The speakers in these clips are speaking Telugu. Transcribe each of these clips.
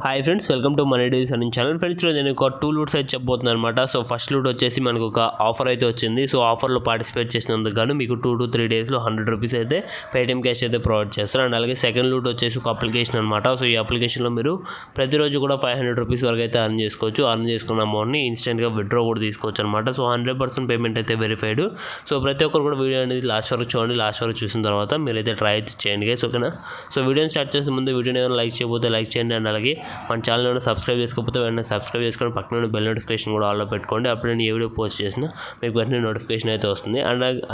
Hi friends, welcome to money deals అని ఛానల్. ఫ్రెండ్స్, నేను ఒక 2 లూట్స్ అయితే చెప్పబోతున్నాను అనమాట. సో ఫస్ట్ లూట్ వచ్చేసి మనకు ఒక ఆఫర్ అయితే వచ్చింది. సో ఆఫర్లో పార్టిసిపేట్ చేసినందుకు గాను మీకు 2 to 3 డేస్లో 100 రూపీస్ అయితే పేటీఎం క్యాష్ అయితే ప్రొవైడ్ చేస్తారు. అండ్ అలాగే సెకండ్ లూట్ వచ్చేసి ఒక అప్లికేషన్ అనమాట. సో ఈ అప్లికేషన్లో మీరు ప్రతిరోజు కూడా 500 రూపీస్ వరకు అయితే అర్న్ చేసుకోవచ్చు. అర్న్ చేసుకున్న అమౌంట్ని ఇన్స్టెంట్గా విత్డ్రా కూడా తీసుకోవచ్చు అనమాట. సో 100% పేమెంట్ అయితే వెరిఫైడ్. సో ప్రతి ఒక్కరు కూడా వీడియో అనేది లాస్ట్ వరకు చూడండి. లాస్ట్ వరకు చూసిన తర్వాత మీరైతే ట్రై అయితే చేయండి గైస్, ఓకేనా. సో వీడియోని స్టార్ట్ చేసే ముందు వీడియోని ఏమైనా లైక్ చేయకపోతే లైక్ చేయండి. అండ్ అలాగే మన ఛానల్ సబ్స్క్రైబ్ చేసుకోకపోతే వెంటనే సబ్స్క్రైబ్ చేసుకొని పక్కన బెల్ నోటిఫికేషన్ కూడా ఆల్లో పెట్టుకోండి. అప్పుడు నేను ఏ వీడియో పోస్ట్ చేసినా మీకు వెంటనే నోటిఫికేషన్ అయితే వస్తుంది.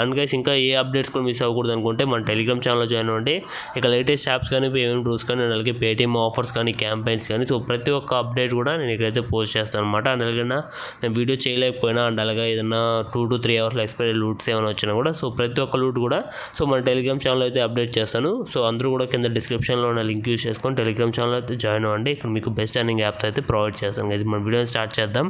అండ్ గైస్, ఇంకా ఏ అప్డేట్స్ కూడా మిస్ అవ్వకూడదు అనుకుంటే మన టెలిగ్రామ్ ఛానల్లో జాయిన్ అవ్వండి. ఇక లేటెస్ట్ యాప్స్ కానీ, పేమెంట్ ప్రూఫ్స్ కానీ, అలాగే పేటీఎం ఆఫర్స్ కానీ, క్యాంపెయిన్స్ కానీ, సో ప్రతి ఒక్క అప్డేట్ కూడా నేను ఇక్కడైతే పోస్ట్ చేస్తాను అనమాట. అండ్ అలాగే నేను వీడియో చేయలేకపోయినా అండ్ అలాగే ఏదైనా 2 to 3 అవర్స్లో ఎక్స్పైరీ లూట్స్ ఏమైనా వచ్చినా కూడా సో ప్రతి ఒక్క లూట్ కూడా సో మన టెలిగ్రామ్ ఛానల్ అయితే అప్డేట్ చేస్తాను. సో అందరూ కూడా కింద డిస్క్రిప్షన్లో ఉన్న లింక్ యూస్ చేసుకొని టెలిగ్రామ్ ఛానల్ అయితే జాయిన్ అవ్వండి. ఇక్కడ మీకు బెస్ట్ అర్నింగ్ యాప్స్ అయితే ప్రొవైడ్ చేస్తాను. గైస్, మన వీడియోని స్టార్ట్ చేద్దాం.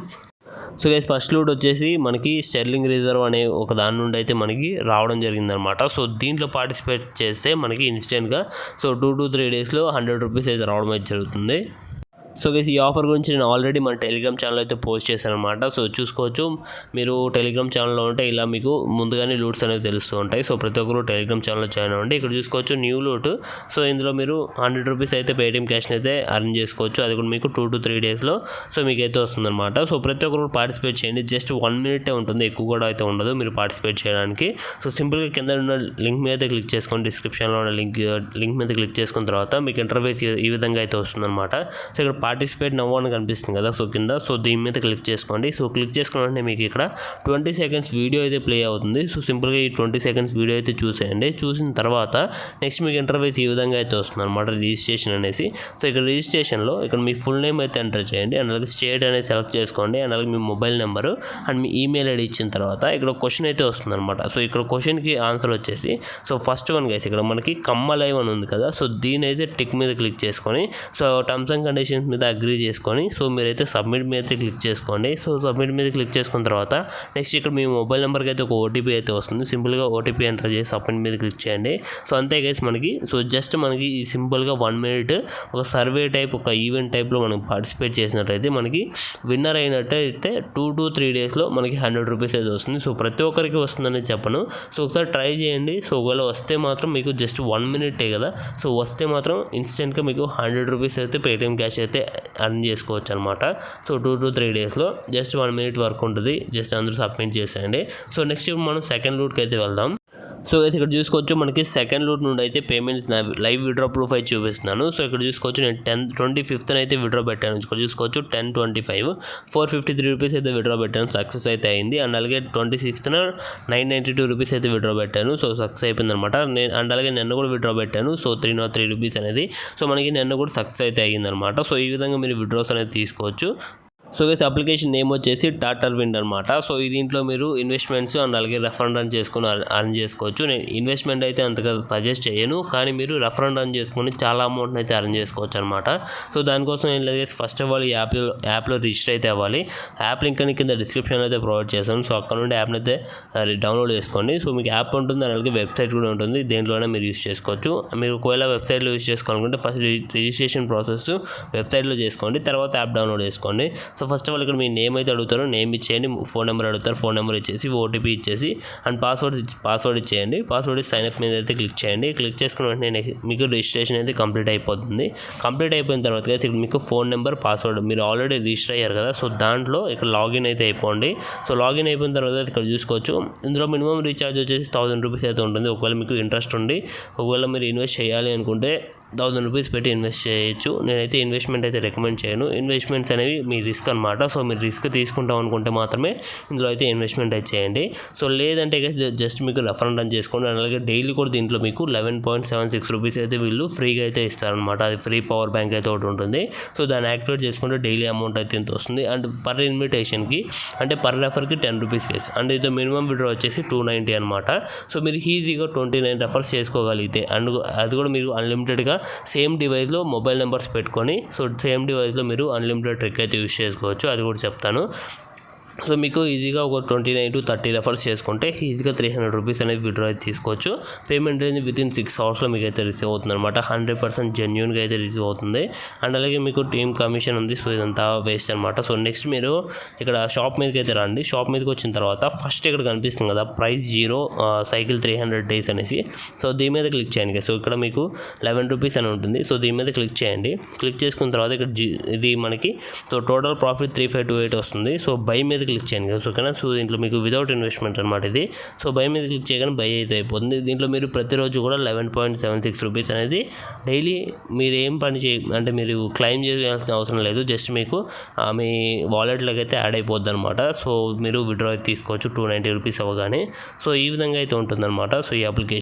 సో గైస్, ఫస్ట్ లూట్ వచ్చేసి మనకి స్టెర్లింగ్ రిజర్వ్ అనే ఒక దాని నుండి అయితే మనకి రావడం జరిగిందనమాట. సో దీంట్లో పార్టిసిపేట్ చేస్తే మనకి ఇన్స్టెంట్గా సో 2 to 3 డేస్లో 100 రూపీస్ అయితే రావడం అయితే జరుగుతుంది. సో గైస్, ఈ ఆఫర్ గురించి నేను ఆల్రెడీ మన టెలిగ్రామ్ ఛానల్ అయితే పోస్ట్ చేశాను అనమాట. సో చూసుకోవచ్చు, మీరు టెలిగ్రామ్ ఛానల్లో ఉంటే ఇలా మీకు ముందుగానే లూట్స్ అనేవి తెలుస్తూ ఉంటాయి. సో ప్రతి ఒక్కరు టెలిగ్రామ్ ఛానల్లో జాయిన్ అవ్వండి. ఇక్కడ చూసుకోవచ్చు న్యూ లూట్. సో ఇందులో మీరు 100 రూపీస్ అయితే పేటీఎం క్యాష్ని అయితే అర్న్ చేసుకోవచ్చు. అది కూడా మీకు 2 to 3 డేస్లో సో మీకైతే వస్తుందన్నమాట. సో ప్రతి ఒక్కరు పార్టిసిపేట్ చేయండి. జస్ట్ 1 మినిటే ఉంటుంది, ఎక్కువ కూడా అయితే ఉండదు మీరు పార్టిసిపేట్ చేయడానికి. సో సింపుల్గా కింద ఉన్న లింక్ మీద క్లిక్ చేసుకోండి. డిస్క్రిప్షన్లో ఉన్న లింక్ మీద క్లిక్ చేసుకున్న తర్వాత మీకు ఇంటర్ఫేస్ ఈ విధంగా అయితే వస్తుందన్నమాట. సో ఇక్కడ పార్టిసిపేట్ నవ్వు అని కనిపిస్తుంది కదా, సో కింద సో దీని మీద క్లిక్ చేసుకోండి. సో క్లిక్ చేసుకున్న వెంటనే మీకు ఇక్కడ 20 సెకండ్స్ వీడియో అయితే ప్లే అవుతుంది. సో సింపుల్గా ఈ 20 సెకండ్స్ వీడియో అయితే చూసేయండి. చూసిన తర్వాత నెక్స్ట్ మీకు ఇంటర్ఫేస్ ఈ విధంగా అయితే వస్తుంది అనమాట, రిజిస్ట్రేషన్ అనేసి. సో ఇక్కడ రిజిస్ట్రేషన్లో ఇక్కడ మీ ఫుల్ నేమ్ అయితే ఎంటర్ చేయండి. అండ్ అలాగే స్టేట్ అనేది సెలెక్ట్ చేసుకోండి. అండ్ అలాగే మీ మొబైల్ నెంబరు అండ్ మీ ఈమెయిల్ ఐడి ఇచ్చిన తర్వాత ఇక్కడ క్వశ్చన్ అయితే వస్తుంది అనమాట. సో ఇక్కడ క్వశ్చన్కి ఆన్సర్ వచ్చేసి సో ఫస్ట్ వన్ గైస్, ఇక్కడ మనకి కమ్మ లైవ్ అని ఉంది కదా, సో దీని అయితే టిక్ మీద క్లిక్ చేసుకొని సో టర్మ్స్ అండ్ కండిషన్స్ మీద అగ్రీ చేసుకొని సో మీరైతే సబ్మిట్ మీద అయితే క్లిక్ చేసుకోండి. సో సబ్మిట్ మీద క్లిక్ చేసుకున్న తర్వాత నెక్స్ట్ ఇక్కడ మీ మొబైల్ నెంబర్కి అయితే ఒక ఓటీపీ అయితే వస్తుంది. సింపుల్గా ఓటీపీ ఎంటర్ చేసి సబ్మిట్ మీద క్లిక్ చేయండి. సో అంతే గైస్, మనకి సో జస్ట్ మనకి సింపుల్గా 1 మినిట్ ఒక సర్వే టైప్, ఒక ఈవెంట్ టైప్లో మనం పార్టిసిపేట్ చేసినట్టయితే మనకి విన్నర్ అయినట్టయితే 2 to 3 డేస్లో మనకి 100 రూపీస్ అయితే వస్తుంది. సో ప్రతి ఒక్కరికి వస్తుందని చెప్పను. సో ఒకసారి ట్రై చేయండి. సో ఒకవేళ వస్తే మాత్రం మీకు జస్ట్ 1 మినిటే కదా, సో వస్తే మాత్రం ఇన్స్టెంట్గా మీకు 100 రూపీస్ అయితే పేటీఎం క్యాష్ అయితే అర్న్ చేసుకోవచ్చు అనమాట. సో 2 to 3 డేస్లో జస్ట్ 1 మినిట్ వర్క్ ఉంటుంది. జస్ట్ అందరూ సబ్మిట్ చేసేయండి. సో నెక్స్ట్ ఇప్పుడు మనం సెకండ్ లూట్కి అయితే వెళ్దాం. సో అయితే ఇక్కడ చూసుకోవచ్చు, మనకి సెకండ్ లూట్ నుండి అయితే పేమెంట్స్ లైవ్ విడ్రా ప్రూఫ్ అయితే చూపిస్తున్నాను. సో ఇక్కడ చూసుకోవచ్చు, నేను 25th అయితే విడ్రా పెట్టాను. ఇక్కడ చూసుకోవచ్చు 10/25 453 రూపీస్ అయితే విడ్రా పెట్టాను, సక్సెస్ అయితే అయింది. అండ్ అలాగే 26th 992 రూపీస్ అయితే విడ్రా పెట్టాను. సో సక్సెస్ అయిపోయింది అనమాట. అండ్ అలాగే నిన్న కూడా విడ్రా పెట్టాను. సో 303 రూపీస్ అనేది సో మనకి నిన్న కూడా సక్సెస్ అయితే అయ్యిందనమాట. సో ఈ విధంగా మీరు విడ్రాస్ అనేది తీసుకోవచ్చు. సో గైస్, అప్లికేషన్ నేమ్ వచ్చేసి టార్టర్ విండ్ అనమాట. సో దీంట్లో మీరు ఇన్వెస్ట్మెంట్స్ అండ్ అలాగే రెఫర్ రన్ చేసుకుని అర్న్ చేసుకోవచ్చు. నేను ఇన్వెస్ట్మెంట్ అయితే అంతగా సజెస్ట్ చేయను, కానీ మీరు రెఫర్ రన్ చేసుకుని చాలా అమౌంట్ని అయితే అర్న్ చేసుకోవచ్చు అనమాట. సో దానికోసం ఏం లేదు, ఫస్ట్ ఆఫ్ ఆల్ ఈ యాప్లో రిజిస్టర్ అయితే అవ్వాలి. యాప్ లింక్ అని కింద డిస్క్రిప్షన్లో అయితే ప్రొవైడ్ చేస్తాను. సో అక్కడ నుండి యాప్ని అయితే డౌన్లోడ్ చేసుకోండి. సో మీకు యాప్ ఉంటుంది, అలాగే వెబ్సైట్ కూడా ఉంటుంది. దేంట్లోనే మీరు యూస్ చేసుకోవచ్చు. మీరు ఒకవేళ వెబ్సైట్లో యూస్ చేసుకోవాలనుకుంటే ఫస్ట్ రిజిస్ట్రేషన్ ప్రాసెస్ వెబ్సైట్లో చేసుకోండి, తర్వాత యాప్ డౌన్లోడ్ చేసుకోండి. సో ఫస్ట్ ఆఫ్ ఆల్ ఇక్కడ మీ నేమ్ అయితే అడుగుతారు, నేమ్ ఇచ్చేయండి. ఫోన్ నెంబర్ అడుగుతారు, ఫోన్ నెంబర్ ఇచ్చేసి ఓటీపీ ఇచ్చేసి అండ్ పాస్వర్డ్ ఇచ్చేయండి. పాస్వర్డ్ ఇచ్చి సైన్అప్ మీద అయితే క్లిక్ చేయండి. క్లిక్ చేసుకున్న వెంటనే మీకు రిజిస్ట్రేషన్ అయితే కంప్లీట్ అయిపోతుంది. కంప్లీట్ అయిపోయిన తర్వాత ఇక్కడ మీకు ఫోన్ నెంబర్, పాస్వర్డ్ మీరు ఆల్రెడీ రిజిస్టర్ అయ్యారు కదా, సో దాంట్లో ఇక్కడ లాగిన్ అయితే అయిపోండి. సో లాగిన్ అయిపోయిన తర్వాత ఇక్కడ చూసుకోవచ్చు, ఇందులో మినిమం రీఛార్జ్ వచ్చేసి 1000 రూపీస్ అయితే ఉంటుంది. ఒకవేళ మీకు ఇంట్రెస్ట్ ఉండి ఒకవేళ మీరు ఇన్వెస్ట్ చేయాలి అనుకుంటే 1000 రూపీస్ పెట్టి ఇన్వెస్ట్ చేయొచ్చు. నేనైతే ఇన్వెస్ట్మెంట్ అయితే రికమెండ్ చేయను. ఇన్వెస్ట్మెంట్స్ అనేవి మీ రిస్క్ అనమాట. సో మీరు రిస్క్ తీసుకుంటాం అనుకుంటే మాత్రమే ఇందులో అయితే ఇన్వెస్ట్మెంట్ అయితే చేయండి. సో లేదంటే జస్ట్ మీకు రెఫర్ రన్ చేసుకోండి. అలాగే డైలీ కూడా దీంట్లో మీకు 11.76 రూపీస్ అయితే వీళ్ళు ఫ్రీగా అయితే ఇస్తారనమాట. అది ఫ్రీ పవర్ బ్యాంక్ అయితే ఒకటి ఉంటుంది. సో దాన్ని యాక్టివేట్ చేసుకుంటే డైలీ అమౌంట్ అయితే ఇంత వస్తుంది. అండ్ పర్ ఇన్విటేషన్కి అంటే పర్ రెఫర్కి 10 రూపీస్ కేసు. అండ్ ఇది మినిమం విడ్రా వచ్చేసి 290 అనమాట. సో మీరు ఈజీగా 29 రెఫర్స్ చేసుకోగలిగితే అండ్ అది కూడా మీరు అన్లిమిటెడ్గా సేమ్ డివైస్లో మొబైల్ నెంబర్స్ పెట్టుకొని సో సేమ్ డివైస్లో మీరు అన్లిమిటెడ్ ట్రిక్ అయితే యూస్ చేసుకోవచ్చు. అది కూడా చెప్తాను. సో మీకు ఈజీగా ఒక 29 to 30 రెఫర్స్ చేసుకుంటే ఈజీగా 300 రూపీస్ అనేది విత్డ్రా అయితే తీసుకోవచ్చు. పేమెంట్ అనేది వితిన్ 6 అవర్స్లో మీకు అయితే రిసీవ్ అవుతుంది అనమాట. 100% జెన్యూన్గా అయితే రిసీవ్ అవుతుంది. అండ్ అలాగే మీకు టీమ్ కమిషన్ ఉంది. సో ఇదంతా వేస్ట్ అనమాట. సో నెక్స్ట్ మీరు ఇక్కడ షాప్ మీదకి అయితే రండి. షాప్ మీదకి వచ్చిన తర్వాత ఫస్ట్ ఇక్కడ కనిపిస్తుంది కదా ప్రైస్ 0 సైకిల్ 300 days అనేసి. సో దీని మీద క్లిక్ చేయండి. సో ఇక్కడ మీకు 11 రూపీస్ అని ఉంటుంది. సో దీని మీద క్లిక్ చేయండి. క్లిక్ చేసుకున్న తర్వాత ఇక్కడ ఇది మనకి సో టోటల్ ప్రాఫిట్ 3528 వస్తుంది. సో బై మీద క్లిక్ చేయండి కదా. సో ఓకేనా. సో దీంట్లో మీకు వితౌట్ ఇన్వెస్ట్మెంట్ అనమాట ఇది. సో బై మీద క్లిక్ చేయగానే బై అయితే అయిపోతుంది. దీంట్లో మీరు ప్రతిరోజు కూడా 11.76 రూపీస్ అనేది డైలీ మీరు ఏం పని అంటే మీరు క్లెయిమ్ చేయాల్సిన అవసరం లేదు. జస్ట్ మీకు మీ వాలెట్లోకి అయితే యాడ్ అయిపోద్ది అనమాట. సో మీరు విత్డ్రా అయితే తీసుకోవచ్చు 290 రూపీస్ అవ్వగానే. సో ఈ విధంగా అయితే ఉంటుందన్నమాట. సో ఈ అప్లికేషన్.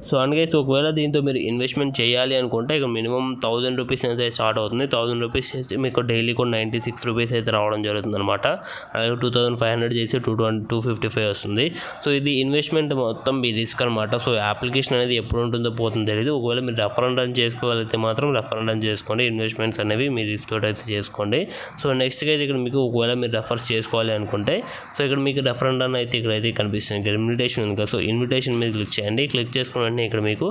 సో అందుకైతే ఒకవేళ దీంతో మీరు ఇన్వెస్ట్మెంట్ చేయాలి అనుకుంటే ఇక మినిమం 1000 రూపీస్ అయితే స్టార్ట్ అవుతుంది. 1000 రూపీస్ చేస్తే మీకు డైలీ కూడా 96 రూపీస్ అయితే రావడం జరుగుతుంది అనమాట. అలాగే 2500 చేసి 255 వస్తుంది. సో ఇది ఇన్వెస్ట్మెంట్ మొత్తం మీ రిస్క్ అనమాట. సో అప్లికేషన్ అనేది ఎప్పుడు ఉంటుందో పోతుందో తెలియదు. ఒకవేళ మీరు రెఫర్ అండ్ రన్ చేసుకోగలిగితే మాత్రం రెఫర్ అండ్ రన్ చేసుకోండి. ఇన్వెస్ట్మెంట్స్ అనేవి మీ రిస్క్ తోటి అయితే చేసుకోండి. సో నెక్స్ట్గా అయితే ఇక్కడ మీకు ఒకవేళ మీరు రెఫర్స్ చేసుకోవాలి అనుకుంటే సో ఇక్కడ మీకు రెఫర్ అండ్ రన్ అయితే ఇక్కడైతే కనిపిస్తుంది. ఇక్కడ ఇన్విటేషన్ ఉంది కదా. సో ఇన్విటేషన్ మీద క్లిక్ చేయండి. క్లిక్ చేసుకుని ఇక్కడ మీకు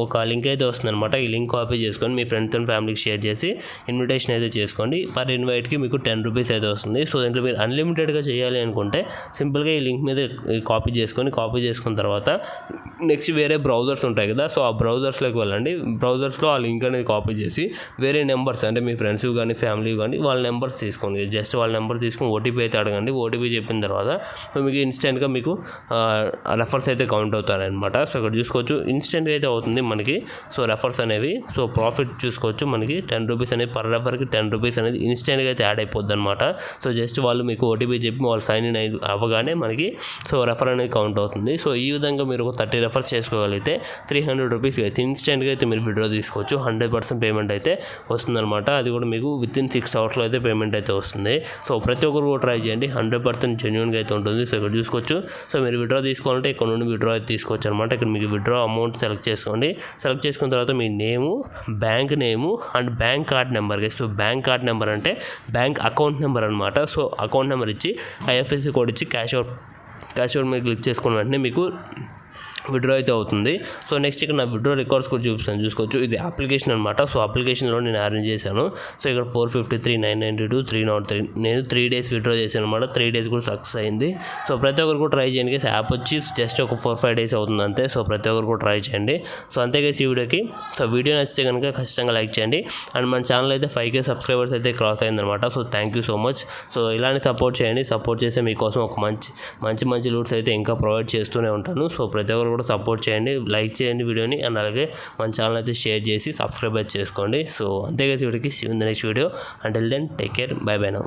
ఒక లింక్ అయితే వస్తుంది అనమాట. ఈ లింక్ కాపీ చేసుకొని మీ ఫ్రెండ్స్ అండ్ ఫ్యామిలీకి షేర్ చేసి ఇన్విటేషన్ అయితే చేసుకోండి. పర్ ఇన్వైట్కి మీకు 10 రూపీస్ అయితే వస్తుంది. సో దీంట్లో మీరు అన్లిమిటెడ్గా చేయాలి అనుకుంటే సింపుల్గా ఈ లింక్ మీద కాపీ చేసుకున్న తర్వాత నెక్స్ట్ వేరే బ్రౌజర్స్ ఉంటాయి కదా. సో ఆ బ్రౌజర్స్లోకి వెళ్ళండి. బ్రౌజర్స్లో ఆ లింక్ అనేది కాపీ చేసి వేరే నెంబర్స్ అంటే మీ ఫ్రెండ్స్ కానీ ఫ్యామిలీ కానీ వాళ్ళ నెంబర్స్ తీసుకోండి. జస్ట్ వాళ్ళ నెంబర్ తీసుకొని ఓటీపీ అయితే అడగండి. ఓటీపీ చెప్పిన తర్వాత సో మీకు ఇన్స్టెంట్గా మీకు రెఫర్స్ అయితే కౌంట్ అవుతారనమాట. సో ఇక్కడ చూసుకోవచ్చు ఇన్స్టెంట్గా అయితే అవుతుంది మనకి. సో రెఫర్స్ అనేవి సో ప్రాఫిట్ చూసుకోవచ్చు మనకి 10 రూపీస్ అనేది పర్ రెఫర్కి 10 రూపీస్ అనేది ఇన్స్టెంట్గా అయితే యాడ్ అయిపోద్ది అనమాట. సో జస్ట్ వాళ్ళు మీకు ఓటీపీ చెప్పి వాళ్ళు సైన్ ఇన్ అవ్వగానే మనకి సో రెఫర్ అనేది కౌంట్ అవుతుంది. సో ఈ విధంగా మీరు ఒక 30 రెఫర్స్ చేసుకోగలిగితే 300 రూపీస్ అయితే ఇన్స్టెంట్గా అయితే మీరు విత్డ్రా తీసుకోవచ్చు. 100% పేమెంట్ అయితే వస్తుందన్నమాట. అది కూడా మీకు వితిన్ 6 అవర్స్లో అయితే పేమెంట్ అయితే వస్తుంది. సో ప్రతి ఒక్కరు కూడా ట్రై చేయండి. 100% జెన్యూన్గా అయితే ఉంటుంది. సో ఇక్కడ చూసుకోవచ్చు. సో మీరు విత్డ్రా తీసుకోవాలంటే ఇక్కడ నుండి విత్డ్రా అయితే తీసుకోవచ్చు అనమాట. ఇక్కడ మీకు విత్డ్రా అమౌంట్ సెలెక్ట్ చేసుకోండి. సెలెక్ట్ చేసుకున్న తర్వాత మీ name, bank name and bank card number. So bank card number అంటే బ్యాంక్ అకౌంట్ నెంబర్ అనమాట. సో అకౌంట్ నెంబర్ ఇచ్చి ఐఎఫ్ఎస్సి కోడ్ ఇచ్చి క్యాష్ అవుట్ మీద క్లిక్ చేసుకున్న వెంటనే మీకు విత్డ్రా అయితే అవుతుంది. సో నెక్స్ట్ ఇక్కడ నా విత్డ్రా రికార్డ్స్ కూడా చూపిస్తాను చూసుకోవచ్చు. ఇది అప్లికేషన్ అనమాట. సో అప్లికేషన్లో నేను అరేంజ్ చేశాను. సో ఇక్కడ 453, 992, 303 నేను 3 days విత్డ్రా చేశాను అనమాట. 3 days కూడా సక్సెస్ అయింది. సో ప్రతి ఒక్కరు కూడా ట్రై చేయండి. యాప్ వచ్చి జస్ట్ ఒక 4-5 days అవుతుంది అంతే. సో ప్రతి ఒక్కరు కూడా ట్రై చేయండి. సో అంతేగా ఈ వీడియోకి సో వీడియో నచ్చితే కనుక ఖచ్చితంగా లైక్ చేయండి. అండ్ మన ఛానల్ అయితే 5K సబ్స్క్రైబర్స్ అయితే క్రాస్ అయిందనమాట. So thank you so much. So ఇలానే సపోర్ట్ చేయండి. సపోర్ట్ చేస్తే మీకోసం ఒక మంచి లూట్స్ అయితే ఇంకా ప్రొవైడ్ చేస్తూనే ఉంటాను. సో ప్రతి ఒక్కరు కూడా సపోర్ట్ చేయండి, లైక్ చేయండి వీడియోని. అండ్ అలాగే మన ఛానల్ అయితే షేర్ చేసి సబ్స్క్రైబ్ చేసుకోండి. సో అంతేగా వీడియోకి next video. Until then take care, bye bye now.